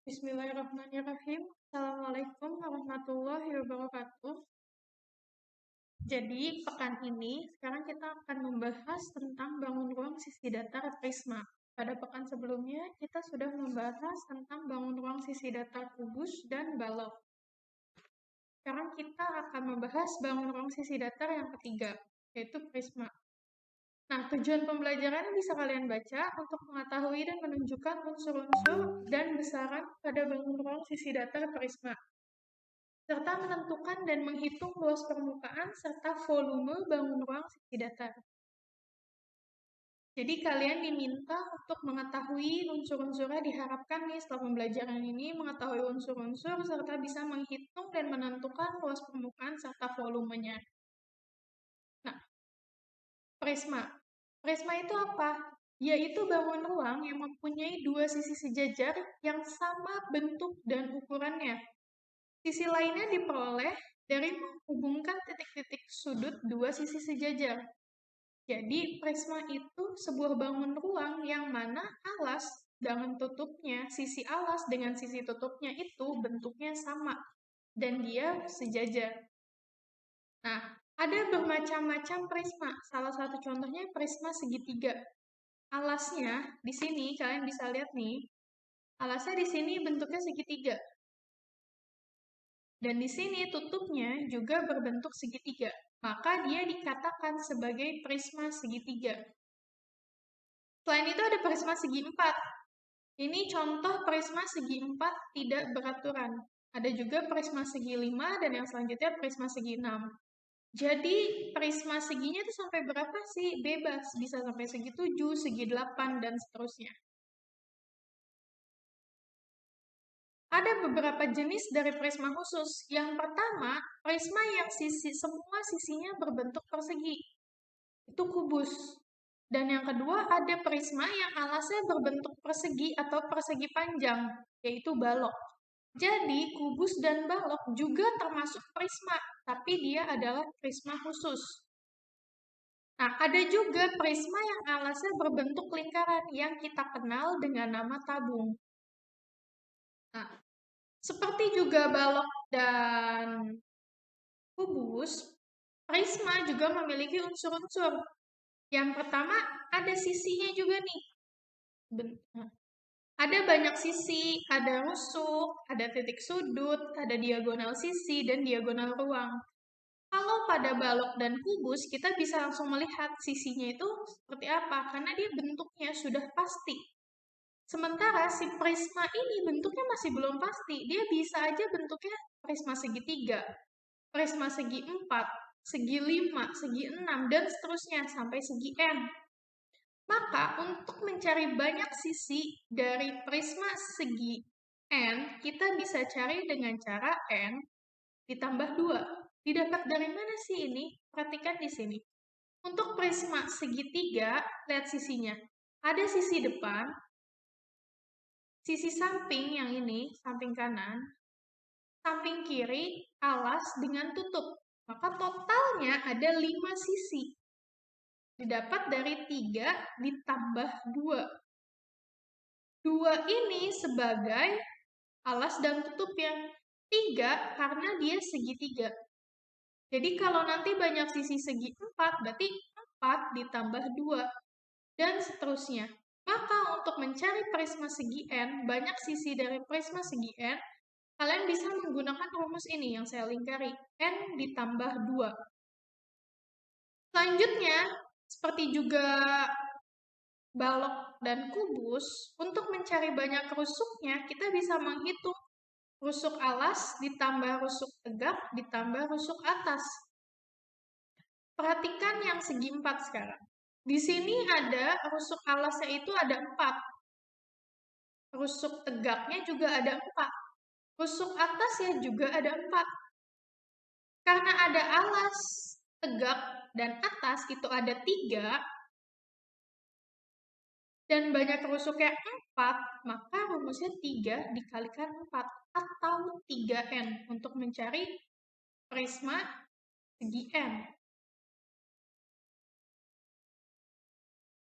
Bismillahirrahmanirrahim. Assalamualaikum warahmatullahi wabarakatuh. Jadi, pekan ini sekarang kita akan membahas tentang bangun ruang sisi datar prisma. Pada pekan sebelumnya, kita sudah membahas tentang bangun ruang sisi datar kubus dan balok. Sekarang kita akan membahas bangun ruang sisi datar yang ketiga, yaitu prisma. Nah, tujuan pembelajaran bisa kalian baca untuk mengetahui dan menunjukkan unsur-unsur dan besaran pada bangun ruang sisi datar prisma, serta menentukan dan menghitung luas permukaan serta volume bangun ruang sisi datar. Jadi kalian diminta untuk mengetahui unsur-unsurnya, diharapkan nih setelah pembelajaran ini mengetahui unsur-unsur serta bisa menghitung dan menentukan luas permukaan serta volumenya. Nah, prisma. Prisma itu apa? Yaitu bangun ruang yang mempunyai dua sisi sejajar yang sama bentuk dan ukurannya. Sisi lainnya diperoleh dari menghubungkan titik-titik sudut dua sisi sejajar. Jadi, prisma itu sebuah bangun ruang yang mana alas dengan tutupnya, sisi alas dengan sisi tutupnya itu bentuknya sama dan dia sejajar. Nah, ada bermacam-macam prisma. Salah satu contohnya prisma segitiga. Alasnya di sini kalian bisa lihat nih. Alasnya di sini bentuknya segitiga. Dan di sini tutupnya juga berbentuk segitiga. Maka dia dikatakan sebagai prisma segitiga. Selain itu ada prisma segi empat. Ini contoh prisma segi empat tidak beraturan. Ada juga prisma segi 5 dan yang selanjutnya prisma segi 6. Jadi prisma seginya itu sampai berapa sih? Bebas, bisa sampai segi 7, segi 8, dan seterusnya. Ada beberapa jenis dari prisma khusus. Yang pertama, prisma yang semua sisinya berbentuk persegi. Itu kubus. Dan yang kedua, ada prisma yang alasnya berbentuk persegi atau persegi panjang, yaitu balok. Jadi, kubus dan balok juga termasuk prisma, tapi dia adalah prisma khusus. Nah, ada juga prisma yang alasnya berbentuk lingkaran yang kita kenal dengan nama tabung. Nah, seperti juga balok dan kubus, prisma juga memiliki unsur-unsur. Yang pertama, ada sisinya juga nih. Ada banyak sisi, ada rusuk, ada titik sudut, ada diagonal sisi, dan diagonal ruang. Kalau pada balok dan kubus, kita bisa langsung melihat sisinya itu seperti apa, karena dia bentuknya sudah pasti. Sementara si prisma ini bentuknya masih belum pasti. Dia bisa aja bentuknya prisma segitiga, prisma segi 4, segi 5, segi 6, dan seterusnya sampai segi N. Maka untuk mencari banyak sisi dari prisma segi N, kita bisa cari dengan cara N ditambah 2. Didapat dari mana sih ini? Perhatikan di sini. Untuk prisma segitiga, lihat sisinya. Ada sisi depan, sisi samping yang ini, samping kanan, samping kiri, alas dengan tutup. Maka totalnya ada 5 sisi. Didapat dari 3 ditambah 2. 2 ini sebagai alas dan tutup yang 3 karena dia segitiga. Jadi kalau nanti banyak sisi segi 4, berarti 4 ditambah 2, dan seterusnya. Maka untuk mencari prisma segi N, banyak sisi dari prisma segi N, kalian bisa menggunakan rumus ini yang saya lingkari, N ditambah 2. Selanjutnya, seperti juga balok dan kubus, untuk mencari banyak rusuknya, kita bisa menghitung rusuk alas ditambah rusuk tegak ditambah rusuk atas. Perhatikan yang segi 4 sekarang. Di sini ada rusuk alasnya itu ada 4. Rusuk tegaknya juga ada 4. Rusuk atasnya juga ada 4. Karena ada alas, tegak, dan atas itu ada 3, dan banyak rusuknya 4, maka rumusnya 3 dikalikan 4, atau 3N untuk mencari prisma segi N.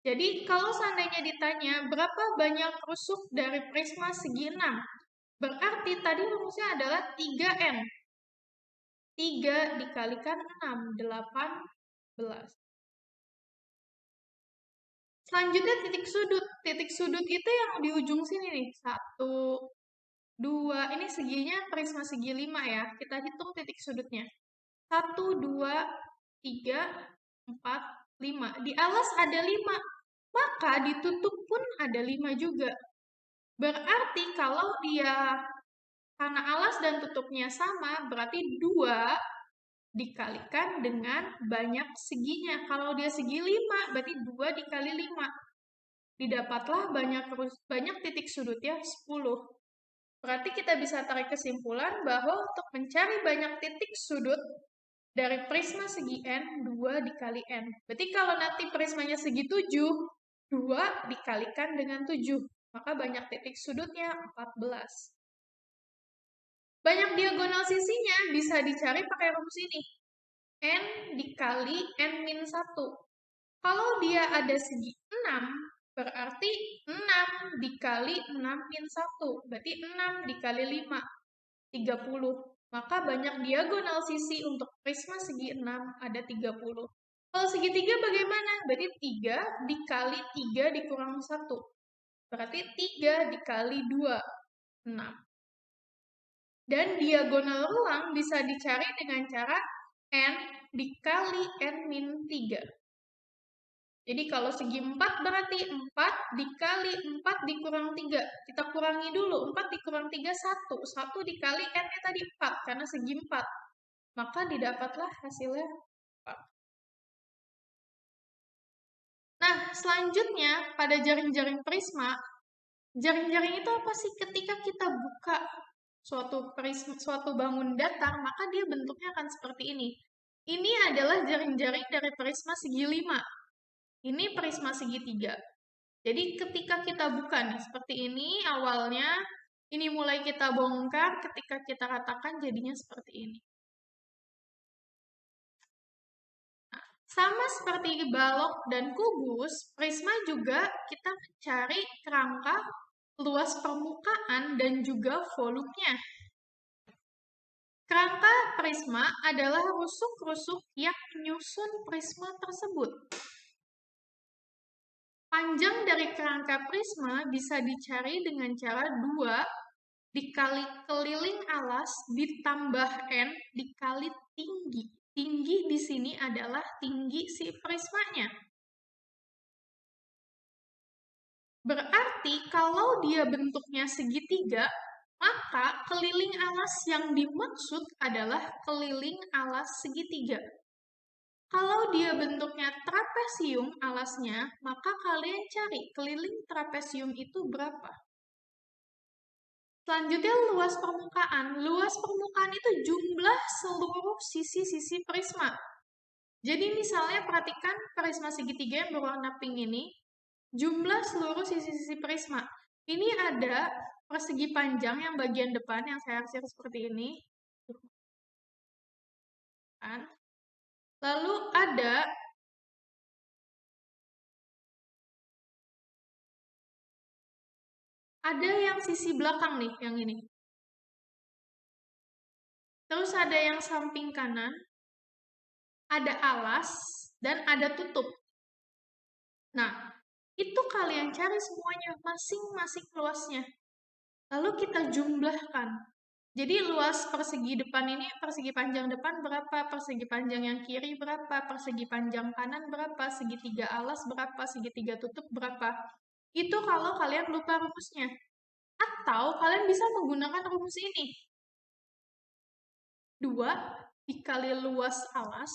Jadi, kalau seandainya ditanya berapa banyak rusuk dari prisma segi 6, Berarti tadi rumusnya adalah 3N. 3 dikalikan 6, 18. Selanjutnya titik sudut. Titik sudut itu yang di ujung sini nih. 1, 2. Ini seginya prisma segi 5 ya. Kita hitung titik sudutnya. 1, 2, 3, 4, 5. Di alas ada 5. Maka ditutup pun ada 5 juga. Berarti kalau dia karena alas dan tutupnya sama, berarti 2 dikalikan dengan banyak seginya. Kalau dia segi 5, berarti 2 dikali 5. Didapatlah banyak titik sudutnya 10. Berarti kita bisa tarik kesimpulan bahwa untuk mencari banyak titik sudut dari prisma segi N, 2 dikali N. Berarti kalau nanti prismanya segi 7, 2 dikalikan dengan 7. Maka banyak titik sudutnya 14. Banyak diagonal sisinya bisa dicari pakai rumus ini. N dikali N-1. Kalau dia ada segi 6, berarti 6 dikali 6-1. Berarti 6 dikali 5, 30. Maka banyak diagonal sisi untuk prisma segi 6 ada 30. Kalau segitiga bagaimana? Berarti 3 dikali 3 dikurang 1. Berarti 3 dikali 2, 6. Dan diagonal ruang bisa dicari dengan cara N dikali N-3. Jadi kalau segi 4 berarti 4 dikali 4 dikurang 3. Kita kurangi dulu. 4 dikurang 3, 1. 1 dikali N-nya tadi 4, karena segi 4. Maka didapatlah hasilnya 4. Nah, selanjutnya pada jaring-jaring prisma, jaring-jaring itu apa sih? Ketika kita buka suatu bangun datar, maka dia bentuknya akan seperti ini. Ini adalah jaring-jaring dari prisma segi 5. Ini prisma segitiga. Jadi ketika kita buka nih, seperti ini awalnya, ini mulai kita bongkar, ketika kita katakan jadinya seperti ini. Nah, sama seperti balok dan kubus, prisma juga kita mencari kerangka, luas permukaan, dan juga volumenya. Kerangka prisma adalah rusuk-rusuk yang menyusun prisma tersebut. Panjang dari kerangka prisma bisa dicari dengan cara 2 dikali keliling alas ditambah N dikali tinggi. Tinggi di sini adalah tinggi si prismanya. Berarti kalau dia bentuknya segitiga, maka keliling alas yang dimaksud adalah keliling alas segitiga. Kalau dia bentuknya trapesium alasnya, maka kalian cari keliling trapesium itu berapa. Selanjutnya luas permukaan. Luas permukaan itu jumlah seluruh sisi-sisi prisma. Jadi misalnya perhatikan prisma segitiga yang berwarna pink ini, jumlah seluruh sisi-sisi prisma. Ini ada persegi panjang yang bagian depan yang saya arsir seperti ini. Lalu ada yang sisi belakang nih, yang ini. Terus ada yang samping kanan, ada alas, dan ada tutup. Nah, itu kalian cari semuanya, masing-masing luasnya. Lalu kita jumlahkan. Jadi luas persegi depan ini, persegi panjang depan berapa, persegi panjang yang kiri berapa, persegi panjang kanan berapa, segitiga alas berapa, segitiga tutup berapa. Itu kalau kalian lupa rumusnya. Atau kalian bisa menggunakan rumus ini. 2 dikali luas alas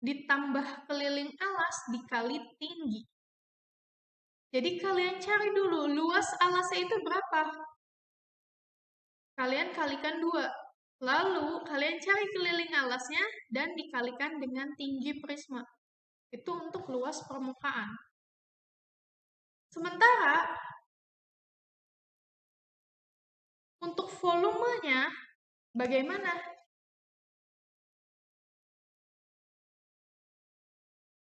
ditambah keliling alas dikali tinggi. Jadi kalian cari dulu luas alasnya itu berapa. Kalian kalikan 2. Lalu kalian cari keliling alasnya dan dikalikan dengan tinggi prisma. Itu untuk luas permukaan. Sementara untuk volumenya bagaimana?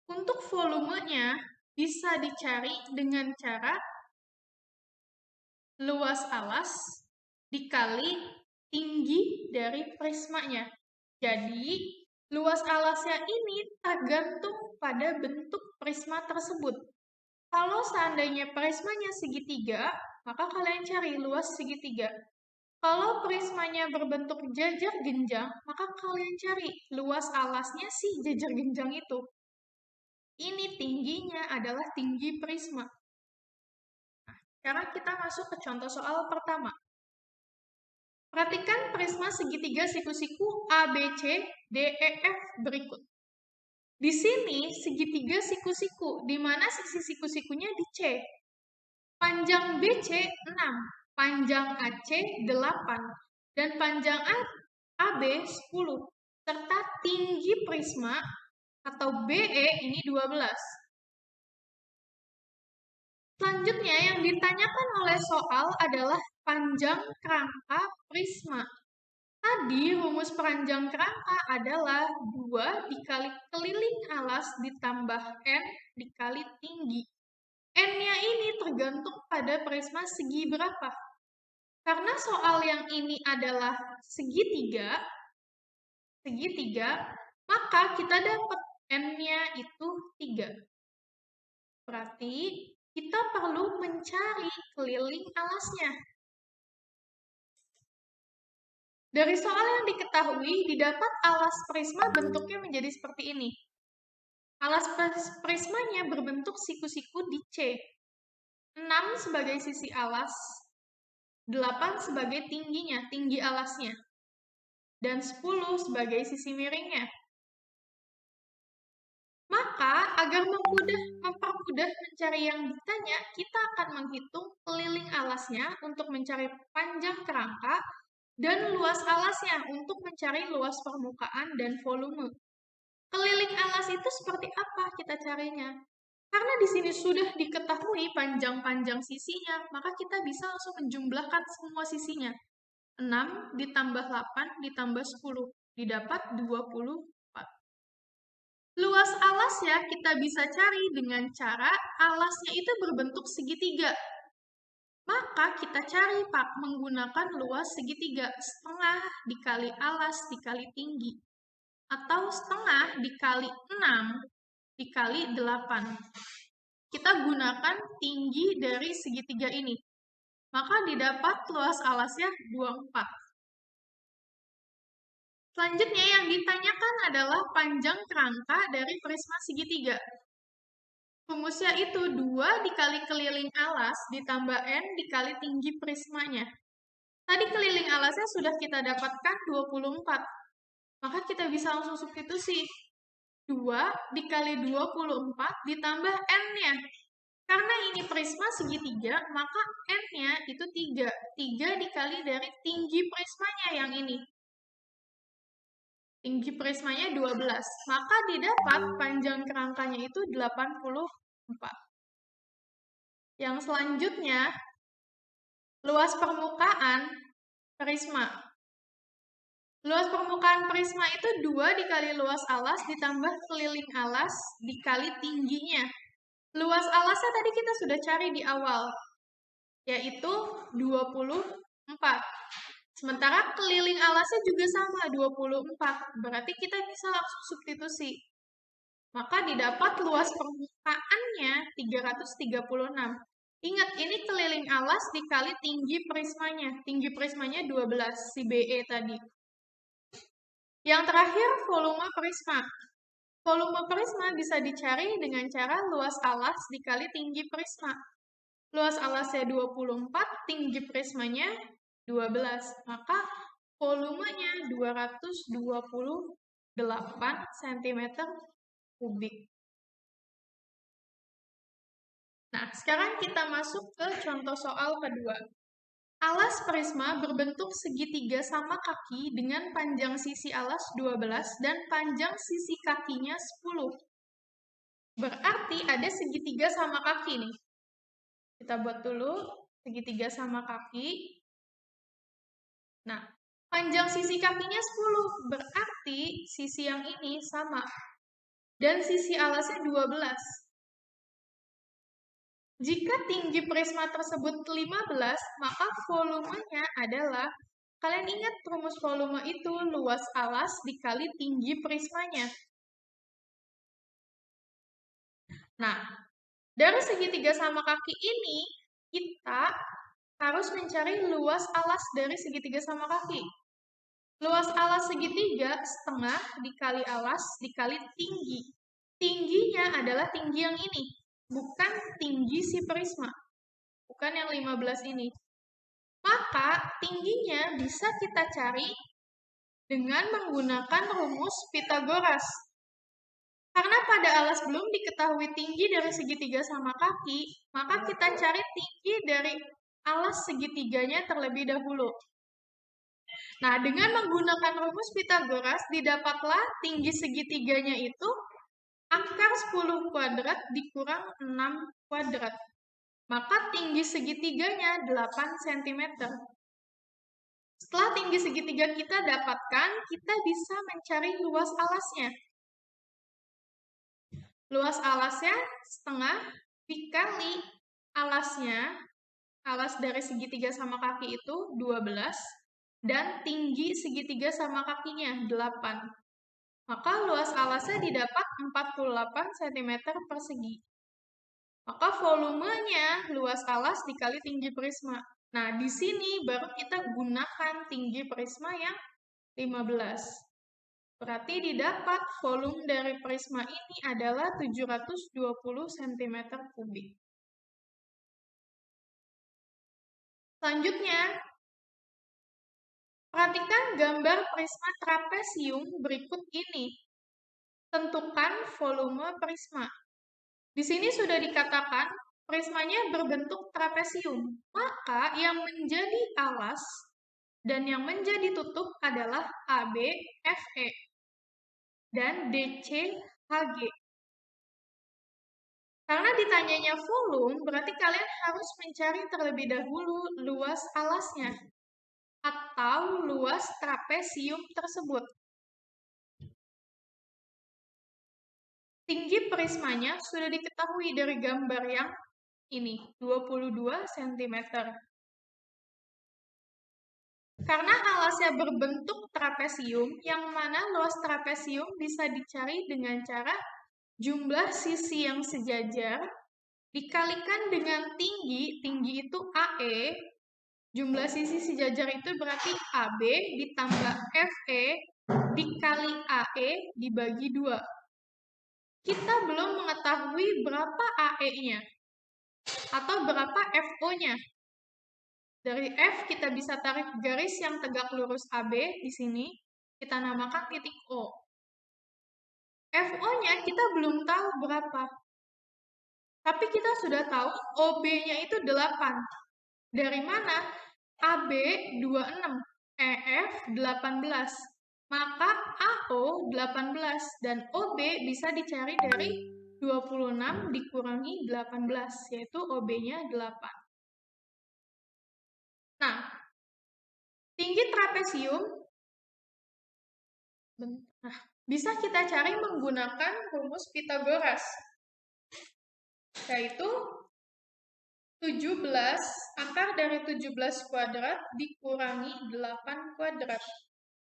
Untuk volumenya bisa dicari dengan cara luas alas dikali tinggi dari prismanya. Jadi, luas alasnya ini tergantung pada bentuk prisma tersebut. Kalau seandainya prismanya segitiga, maka kalian cari luas segitiga. Kalau prismanya berbentuk jajar genjang, maka kalian cari luas alasnya si jajar genjang itu. Ini tingginya adalah tinggi prisma. Nah, sekarang kita masuk ke contoh soal pertama. Perhatikan prisma segitiga siku-siku ABC, DEF berikut. Di sini segitiga siku-siku, di mana sisi siku-sikunya di C. Panjang BC 6, panjang AC 8, dan panjang AB 10, serta tinggi prisma atau BE ini 12. Selanjutnya yang ditanyakan oleh soal adalah panjang kerangka prisma. Tadi rumus panjang kerangka adalah 2 dikali keliling alas ditambah N dikali tinggi. N-nya ini tergantung pada prisma segi berapa. Karena soal yang ini adalah segitiga, maka kita dapat N-nya itu 3. Berarti kita perlu mencari keliling alasnya. Dari soal yang diketahui, didapat alas prisma bentuknya menjadi seperti ini. Alas prismanya berbentuk siku-siku di C. 6 sebagai sisi alas, 8 sebagai tingginya, tinggi alasnya, dan 10 sebagai sisi miringnya. Maka, agar mempermudah mencari yang ditanya, kita akan menghitung keliling alasnya untuk mencari panjang kerangka dan luas alasnya untuk mencari luas permukaan dan volume. Keliling alas itu seperti apa kita carinya? Karena di sini sudah diketahui panjang-panjang sisinya, maka kita bisa langsung menjumlahkan semua sisinya. 6 ditambah 8 ditambah 10, didapat 24. Luas alasnya kita bisa cari dengan cara alasnya itu berbentuk segitiga. Maka kita cari menggunakan luas segitiga, setengah dikali alas dikali tinggi. Atau setengah dikali 6 dikali 8. Kita gunakan tinggi dari segitiga ini. Maka didapat luas alasnya 24. Selanjutnya yang ditanyakan adalah panjang kerangka dari prisma segitiga. Rumusnya itu 2 dikali keliling alas ditambah N dikali tinggi prismanya. Tadi keliling alasnya sudah kita dapatkan 24. Maka kita bisa langsung substitusi. 2 dikali 24 ditambah N-nya. Karena ini prisma segitiga, maka N-nya itu 3. 3 dikali dari tinggi prismanya yang ini. Tinggi prismanya 12. Maka didapat panjang kerangkanya itu 84. Yang selanjutnya, luas permukaan prisma. Luas permukaan prisma itu 2 dikali luas alas ditambah keliling alas dikali tingginya. Luas alasnya tadi kita sudah cari di awal, yaitu 24. Sementara keliling alasnya juga sama, 24. Berarti kita bisa langsung substitusi. Maka didapat luas permukaannya 336. Ingat, ini keliling alas dikali tinggi prismanya. Tinggi prismanya 12, si BE tadi. Yang terakhir, volume prisma. Volume prisma bisa dicari dengan cara luas alas dikali tinggi prisma. Luas alasnya 24, tinggi prismanya 12. Maka volumenya 228 cm kubik. Nah, sekarang kita masuk ke contoh soal kedua. Alas prisma berbentuk segitiga sama kaki dengan panjang sisi alas 12 dan panjang sisi kakinya 10. Berarti ada segitiga sama kaki nih. Kita buat dulu segitiga sama kaki. Nah, panjang sisi kakinya 10, berarti sisi yang ini sama. Dan sisi alasnya 12. Jika tinggi prisma tersebut 15, maka volumenya adalah, kalian ingat rumus volume itu luas alas dikali tinggi prismanya. Nah, dari segitiga sama kaki ini, kita harus mencari luas alas dari segitiga sama kaki. Luas alas segitiga setengah dikali alas dikali tinggi. Tingginya adalah tinggi yang ini, bukan tinggi si prisma. Bukan yang 15 ini. Maka tingginya bisa kita cari dengan menggunakan rumus Pythagoras. Karena pada alas belum diketahui tinggi dari segitiga sama kaki, maka kita cari tinggi dari alas segitiganya terlebih dahulu. Nah, dengan menggunakan rumus Pythagoras, didapatlah tinggi segitiganya itu akar 10 kuadrat dikurang 6 kuadrat. Maka tinggi segitiganya 8 cm. Setelah tinggi segitiga kita dapatkan, kita bisa mencari luas alasnya. Luas alasnya setengah dikali alasnya, alas dari segitiga sama kaki itu 12, dan tinggi segitiga sama kakinya 8. Maka luas alasnya didapat 48 cm persegi. Maka volumenya luas alas dikali tinggi prisma. Nah, di sini baru kita gunakan tinggi prisma yang 15. Berarti didapat volume dari prisma ini adalah 720 cm kubik. Selanjutnya, perhatikan gambar prisma trapesium berikut ini. Tentukan volume prisma. Di sini sudah dikatakan prismanya berbentuk trapesium, maka yang menjadi alas dan yang menjadi tutup adalah AB, FE, dan DC, HG. Karena ditanyanya volume, berarti kalian harus mencari terlebih dahulu luas alasnya atau luas trapesium tersebut. Tinggi prismanya sudah diketahui dari gambar yang ini, 22 cm. Karena alasnya berbentuk trapesium, yang mana luas trapesium bisa dicari dengan cara jumlah sisi yang sejajar dikalikan dengan tinggi, tinggi itu AE, jumlah sisi sejajar itu berarti AB ditambah FE dikali AE dibagi 2. Kita belum mengetahui berapa AE-nya atau berapa FO-nya. Dari F kita bisa tarik garis yang tegak lurus AB di sini, kita namakan titik O. FO-nya kita belum tahu berapa. Tapi kita sudah tahu OB-nya itu 8. Dari mana? AB 26, EF 18. Maka AO 18 dan OB bisa dicari dari 26 dikurangi 18, yaitu OB-nya 8. Nah, tinggi trapesium bisa kita cari menggunakan rumus Pythagoras, yaitu 17, akar dari 17 kuadrat dikurangi 8 kuadrat.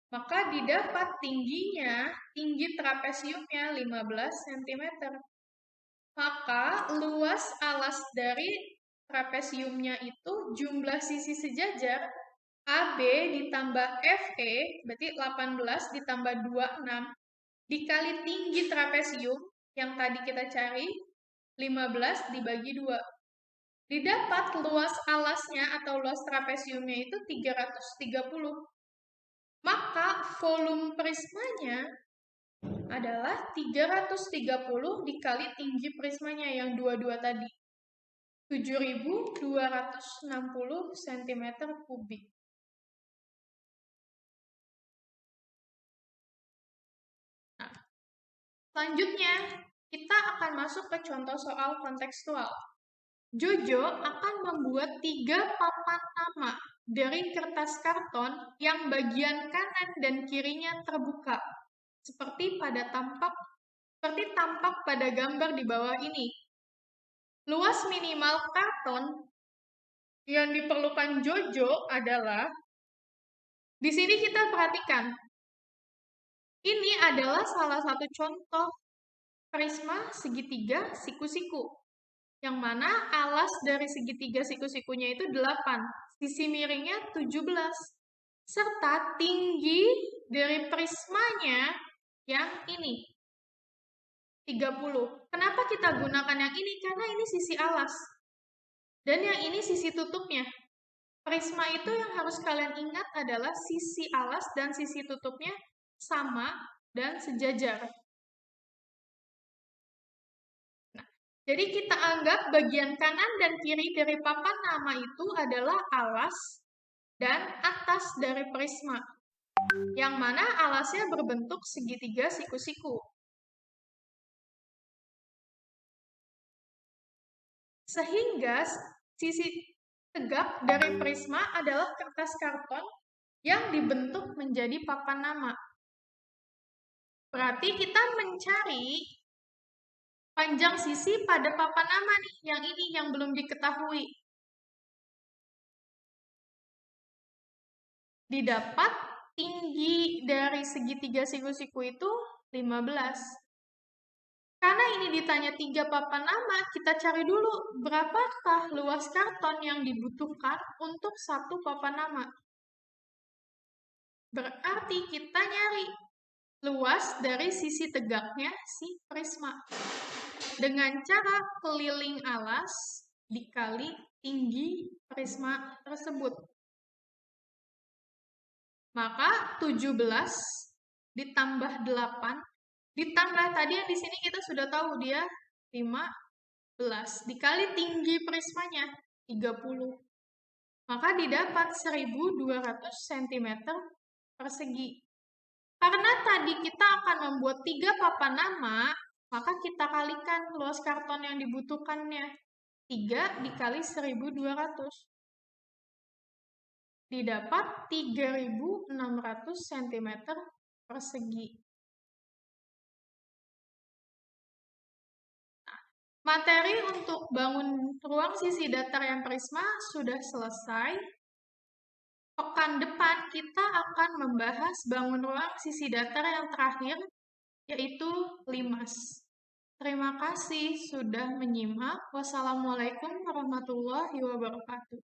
Maka didapat tingginya, tinggi trapesiumnya 15 cm. Maka luas alas dari trapesiumnya itu jumlah sisi sejajar AB ditambah FE, berarti 18 ditambah 26, dikali tinggi trapesium, yang tadi kita cari, 15 dibagi 2. Didapat luas alasnya atau luas trapesiumnya itu 330. Maka volume prismanya adalah 330 dikali tinggi prismanya yang 22 tadi. 7.260 cm kubik. Nah, selanjutnya, kita akan masuk ke contoh soal kontekstual. Jojo akan membuat 3 papan nama dari kertas karton yang bagian kanan dan kirinya terbuka, seperti tampak pada gambar di bawah ini. Luas minimal karton yang diperlukan Jojo adalah, di sini kita perhatikan, ini adalah salah satu contoh prisma segitiga siku-siku, yang mana alas dari segitiga siku-sikunya itu 8, sisi miringnya 17, serta tinggi dari prismanya yang ini, 30. Kenapa kita gunakan yang ini? Karena ini sisi alas, dan yang ini sisi tutupnya. Prisma itu yang harus kalian ingat adalah sisi alas dan sisi tutupnya sama dan sejajar. Nah, jadi kita anggap bagian kanan dan kiri dari papan nama itu adalah alas dan atas dari prisma, yang mana alasnya berbentuk segitiga siku-siku. Sehingga sisi tegak dari prisma adalah kertas karton yang dibentuk menjadi papan nama. Berarti kita mencari panjang sisi pada papan nama nih, yang ini yang belum diketahui. Didapat tinggi dari segitiga siku-siku itu 15. Karena ini ditanya 3 papan nama, kita cari dulu berapakah luas karton yang dibutuhkan untuk satu papan nama. Berarti kita nyari luas dari sisi tegaknya si prisma dengan cara keliling alas dikali tinggi prisma tersebut. Maka 17 ditambah 8 ditambah tadi yang di sini kita sudah tahu dia 15 dikali tinggi prismanya 30. Maka didapat 1200 cm persegi. Karena tadi kita akan membuat 3 papan nama, maka kita kalikan luas karton yang dibutuhkannya. 3 dikali 1200. Didapat 3600 cm persegi. Nah, materi untuk bangun ruang sisi datar yang prisma sudah selesai. Pekan depan kita akan membahas bangun ruang sisi datar yang terakhir, yaitu limas. Terima kasih sudah menyimak. Wassalamualaikum warahmatullahi wabarakatuh.